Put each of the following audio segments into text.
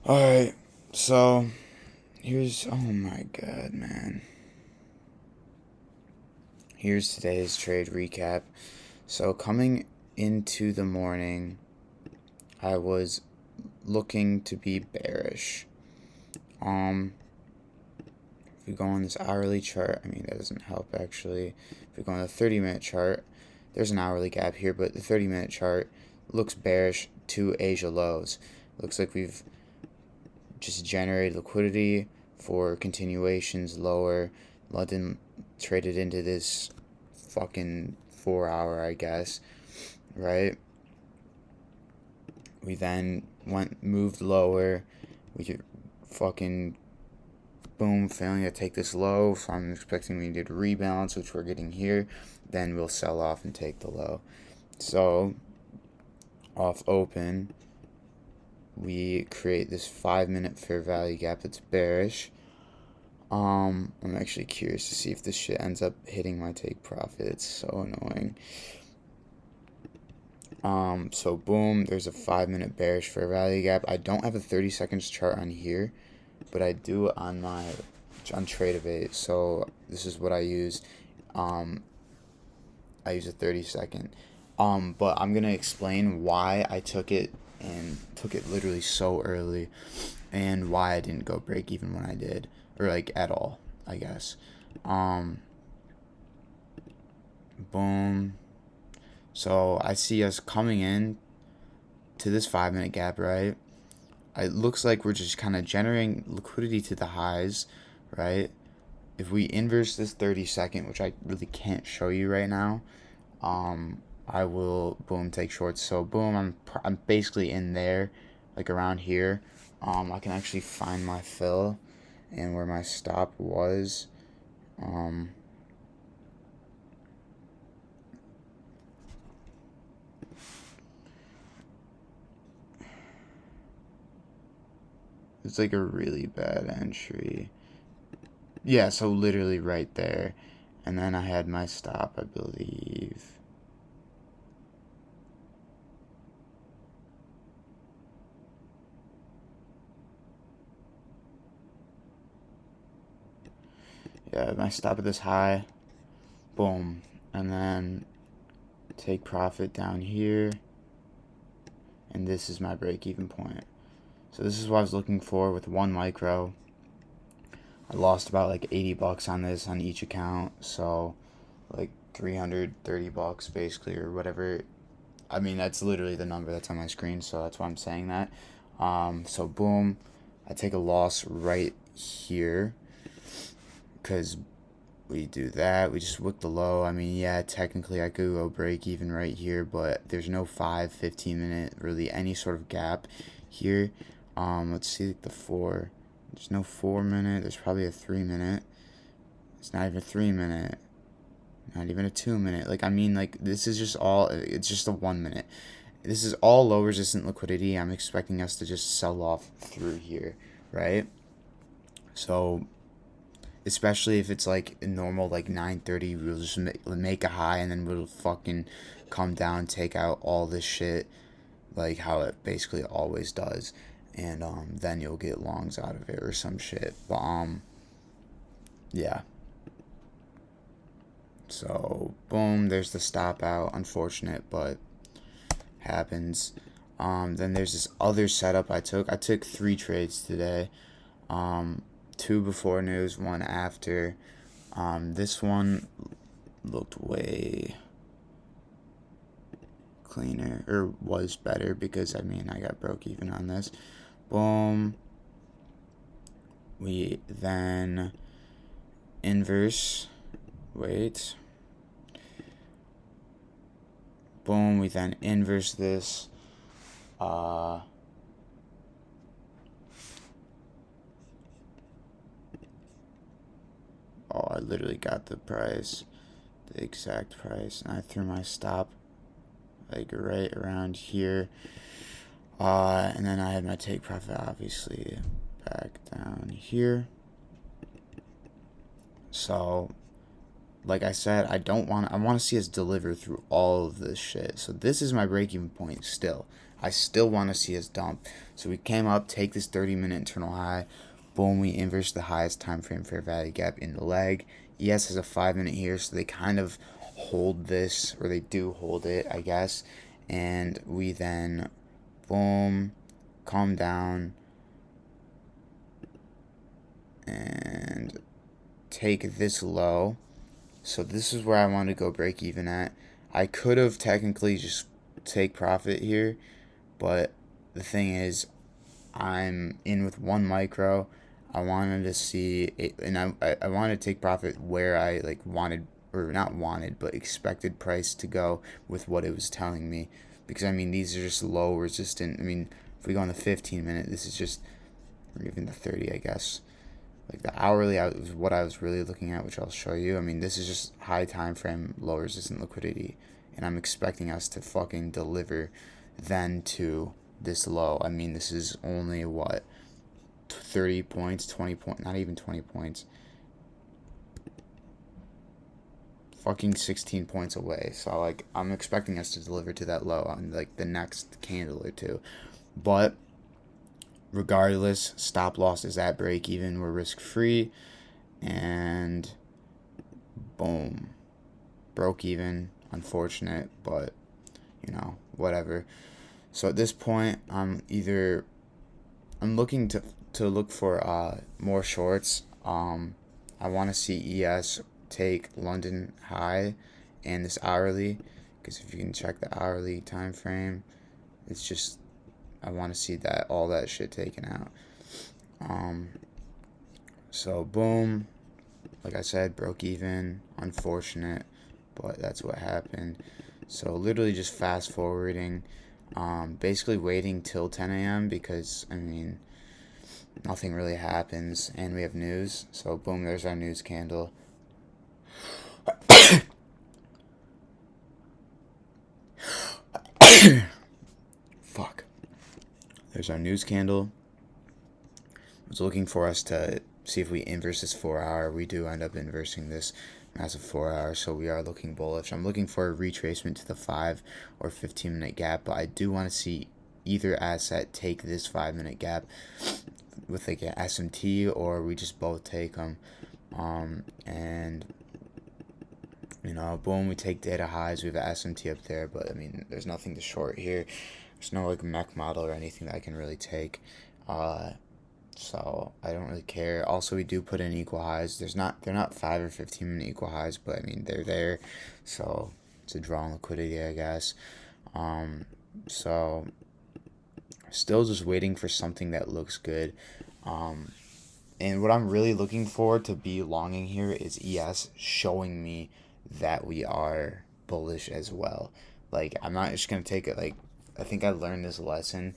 Alright, so here's, oh my god, man. Here's today's trade recap. So, coming into the morning, I was looking to be bearish. If we go on this hourly chart, I mean, that doesn't help actually. If we go on the 30-minute chart, there's an hourly gap here, but the 30-minute chart looks bearish to Asia lows. Looks like we've just generated liquidity for continuations lower. London traded into this fucking 4 hour, I guess, right? We then moved lower. We could fucking boom, failing to take this low. So I'm expecting we did rebalance, which we're getting here. Then we'll sell off and take the low. So off open, we create this 5-minute fair value gap that's bearish. I'm actually curious to see if this shit ends up hitting my take profit. It's so annoying. So boom, there's a 5-minute bearish fair value gap. I don't have a 30 seconds chart on here, but I do on my on Tradeovate. So this is what I use. I use a 30-second. But I'm gonna explain why I took it and took it literally so early, and why I didn't go break even when I did, or like at all, I guess. Boom. So I see us coming in to this 5-minute gap, right? It looks like we're just kind of generating liquidity to the highs, right? If we inverse this 30-second, which I really can't show you right now, I will boom take shorts. So boom, I'm basically in there, like around here. I can actually find my fill and where my stop was. It's like a really bad entry. Yeah, so literally right there. And then I had my stop, I believe. Yeah, my stop at this high. Boom. And then take profit down here. And this is my break even point. So this is what I was looking for with 1 micro. I lost about like $80 on this on each account. So like $330 basically, or whatever. I mean, that's literally the number that's on my screen, so that's why I'm saying that. So boom, I take a loss right here because we do that. We just wick the low. I mean, yeah, technically I could go break even right here, but there's no 15 minute, really any sort of gap here. Let's see the 4. There's no 4 minute. There's probably a 3 minute. It's not even a 3 minute. Not even a 2 minute. Like, I mean, like, this is just all, it's just a 1 minute. This is all low resistant liquidity. I'm expecting us to just sell off through here, right? So, especially if it's like a normal, like 9:30, we'll just make a high and then we'll fucking come down, take out all this shit, like how it basically always does. And then you'll get longs out of it or some shit. But, yeah. So, boom, there's the stop out. Unfortunate, but happens. Then there's this other setup I took. I took 3 trades today. 2 before news, 1 after. This one looked way cleaner, or was better, because I mean I got broke even on this. Boom. We then inverse. Wait. Boom. We then inverse this. Oh, I literally got the price, the exact price, and I threw my stop like right around here. And then I had my take profit obviously back down here. So, like I said, I want to see us deliver through all of this shit. So this is my break-even point still. I still want to see us dump. So we came up, take this 30-minute internal high. Boom, we inverse the highest time frame fair value gap in the leg. ES has a 5-minute here, so they kind of hold this, or they do hold it, I guess. And we then, boom, calm down and take this low. So this is where I want to go break even at. I could have technically just take profit here, but the thing is, I'm in with 1 micro. I wanted to see it, and I wanted to take profit where I like wanted, or not wanted, but expected price to go with what it was telling me. Because I mean, these are just low resistant. I mean, if we go on the 15-minute, this is just, or even the 30, I guess. Like the hourly was what I was really looking at, which I'll show you. I mean, this is just high time frame, low resistant liquidity, and I'm expecting us to fucking deliver then to this low. I mean, this is only what, 30 points, 20 points, not even 20 points. Fucking 16 points away. So like I'm expecting us to deliver to that low on like the next candle or two. But regardless, stop loss is at break even. We're risk free, and boom, broke even. Unfortunate, but you know, whatever. So at this point, I'm looking to look for more shorts. I want to see ES take London high and this hourly, because if you can check the hourly time frame, it's just, I want to see that, all that shit taken out. So boom, like I said, broke even. Unfortunate, but that's what happened. So literally just fast forwarding, basically waiting till 10 a.m. because I mean, nothing really happens, and we have news. So boom, there's our news candle. Fuck. There's our news candle. I was looking for us to see if we inverse this 4-hour. We do end up inversing this massive 4-hour, so we are looking bullish. I'm looking for a retracement to the 5 or 15-minute gap, but I do want to see either asset take this 5-minute gap with like an SMT, or we just both take them. And you know, boom, we take data highs. We have an SMT up there, but I mean, there's nothing to short here. There's no like mech model or anything that I can really take. So I don't really care. Also, we do put in equal highs. They're not 5 or 15-minute equal highs, but I mean, they're there. So it's a draw on liquidity, I guess. So still just waiting for something that looks good. And what I'm really looking for to be longing here is ES showing me that we are bullish as well. Like, I'm not just going to take it, like, I think I learned this lesson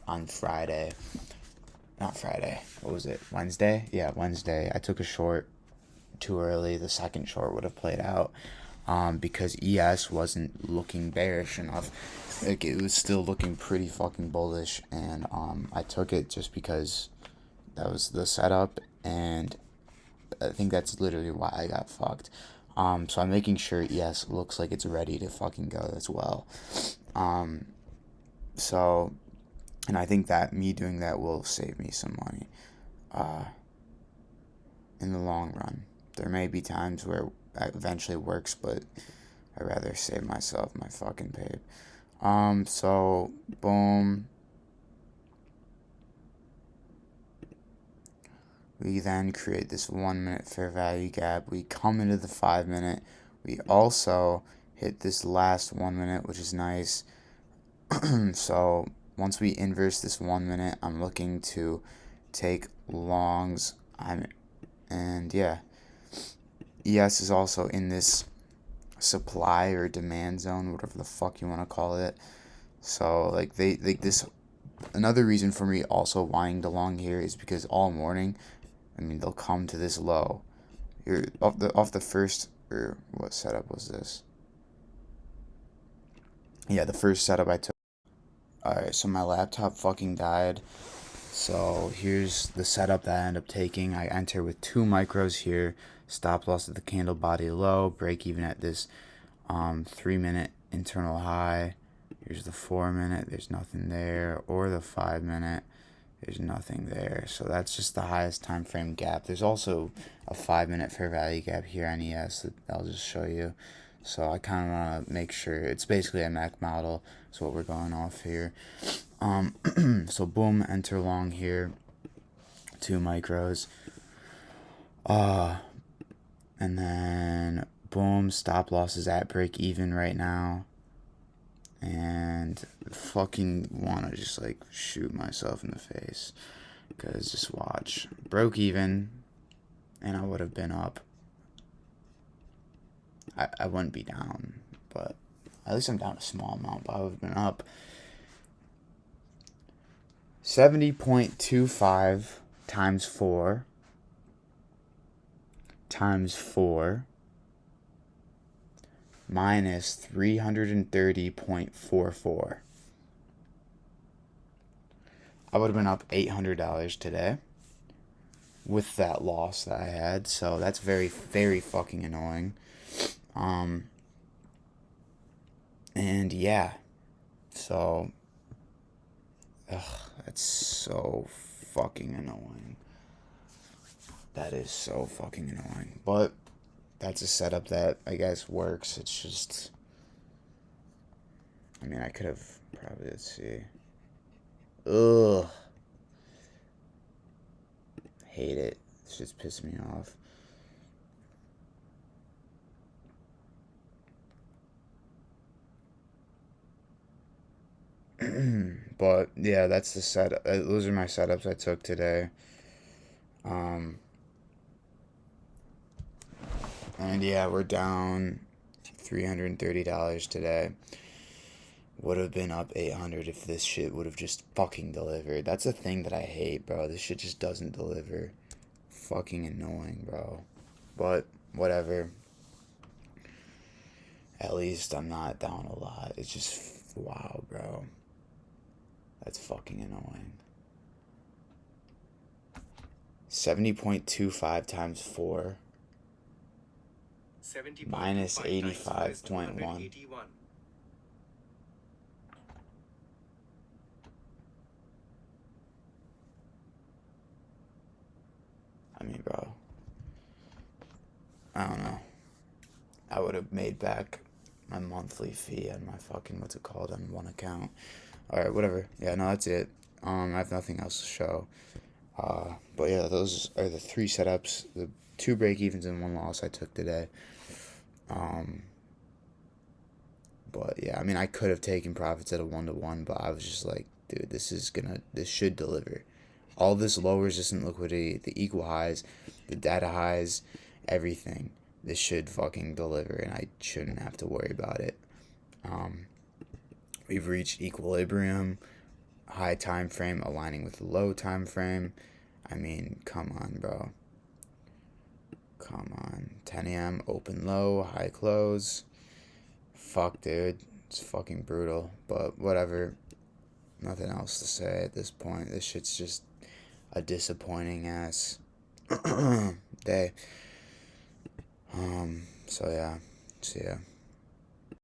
on Friday. Not Friday. What was it? Wednesday? Yeah, Wednesday. I took a short too early. The second short would have played out because ES wasn't looking bearish enough. Like, it was still looking pretty fucking bullish, and I took it just because that was the setup, and I think that's literally why I got fucked. So I'm making sure ES looks like it's ready to fucking go as well. So, and I think that me doing that will save me some money in the long run. There may be times where it eventually works, but I'd rather save myself my fucking pape. So, boom. We then create this 1-minute fair value gap. We come into the 5-minute. We also hit this last 1 minute, which is nice. So once we inverse this 1 minute, I'm looking to take longs. And yeah, ES is also in this supply or demand zone, whatever the fuck you want to call it. So like this. Another reason for me also wanting to long here is because all morning, I mean, they'll come to this low. You're off the first, or what setup was this? Yeah, the first setup I took. Alright, so my laptop fucking died. So here's the setup that I end up taking. I enter with 2 micros here. Stop loss at the candle body low. Break even at this 3-minute internal high. Here's the 4 minute, there's nothing there, or the 5 minute, there's nothing there. So that's just the highest time frame gap. There's also a 5 minute fair value gap here on ES that I'll just show you. So I kind of want to make sure it's basically a MAC model. That's what we're going off here. So boom, enter long here, 2 micros. And then boom, stop loss is at break even right now. And fucking want to just like shoot myself in the face, because just watch, broke even and I would have been up. I wouldn't be down, but at least I'm down a small amount, but I would have been up. 70.25 times 4 times 4 minus 330.44. I would have been up $800 today with that loss that I had. So that's very, very fucking annoying. And yeah, so that's so fucking annoying. That is so fucking annoying. But that's a setup that I guess works. It's just, I mean, I could have probably, let's see. Ugh. Hate it. It's just pissing me off. But yeah, that's the setup. Those are my setups I took today. And yeah, we're down $330 today. Would have been up $800 if this shit would have just fucking delivered. That's a thing that I hate, bro. This shit just doesn't deliver. Fucking annoying, bro. But whatever. At least I'm not down a lot. It's just, wow, bro. That's fucking annoying. 70.25 times 4 minus 85.1. I mean, bro, I don't know. I would have made back my monthly fee on my fucking, what's it called, on one account. Alright, whatever. Yeah, no, that's it. I have nothing else to show. But yeah, those are the 3 setups, the 2 break evens and 1 loss I took today. But yeah, I mean, I could have taken profits at a 1-to-1, but I was just like, dude, this should deliver. All this low resistant liquidity, the equal highs, the data highs, everything. This should fucking deliver, and I shouldn't have to worry about it. We've reached equilibrium, high time frame aligning with the low time frame. I mean, come on, bro. Come on. 10 a.m. open low, high close. Fuck, dude. It's fucking brutal, but whatever. Nothing else to say at this point. This shit's just a disappointing ass day. So yeah. See ya.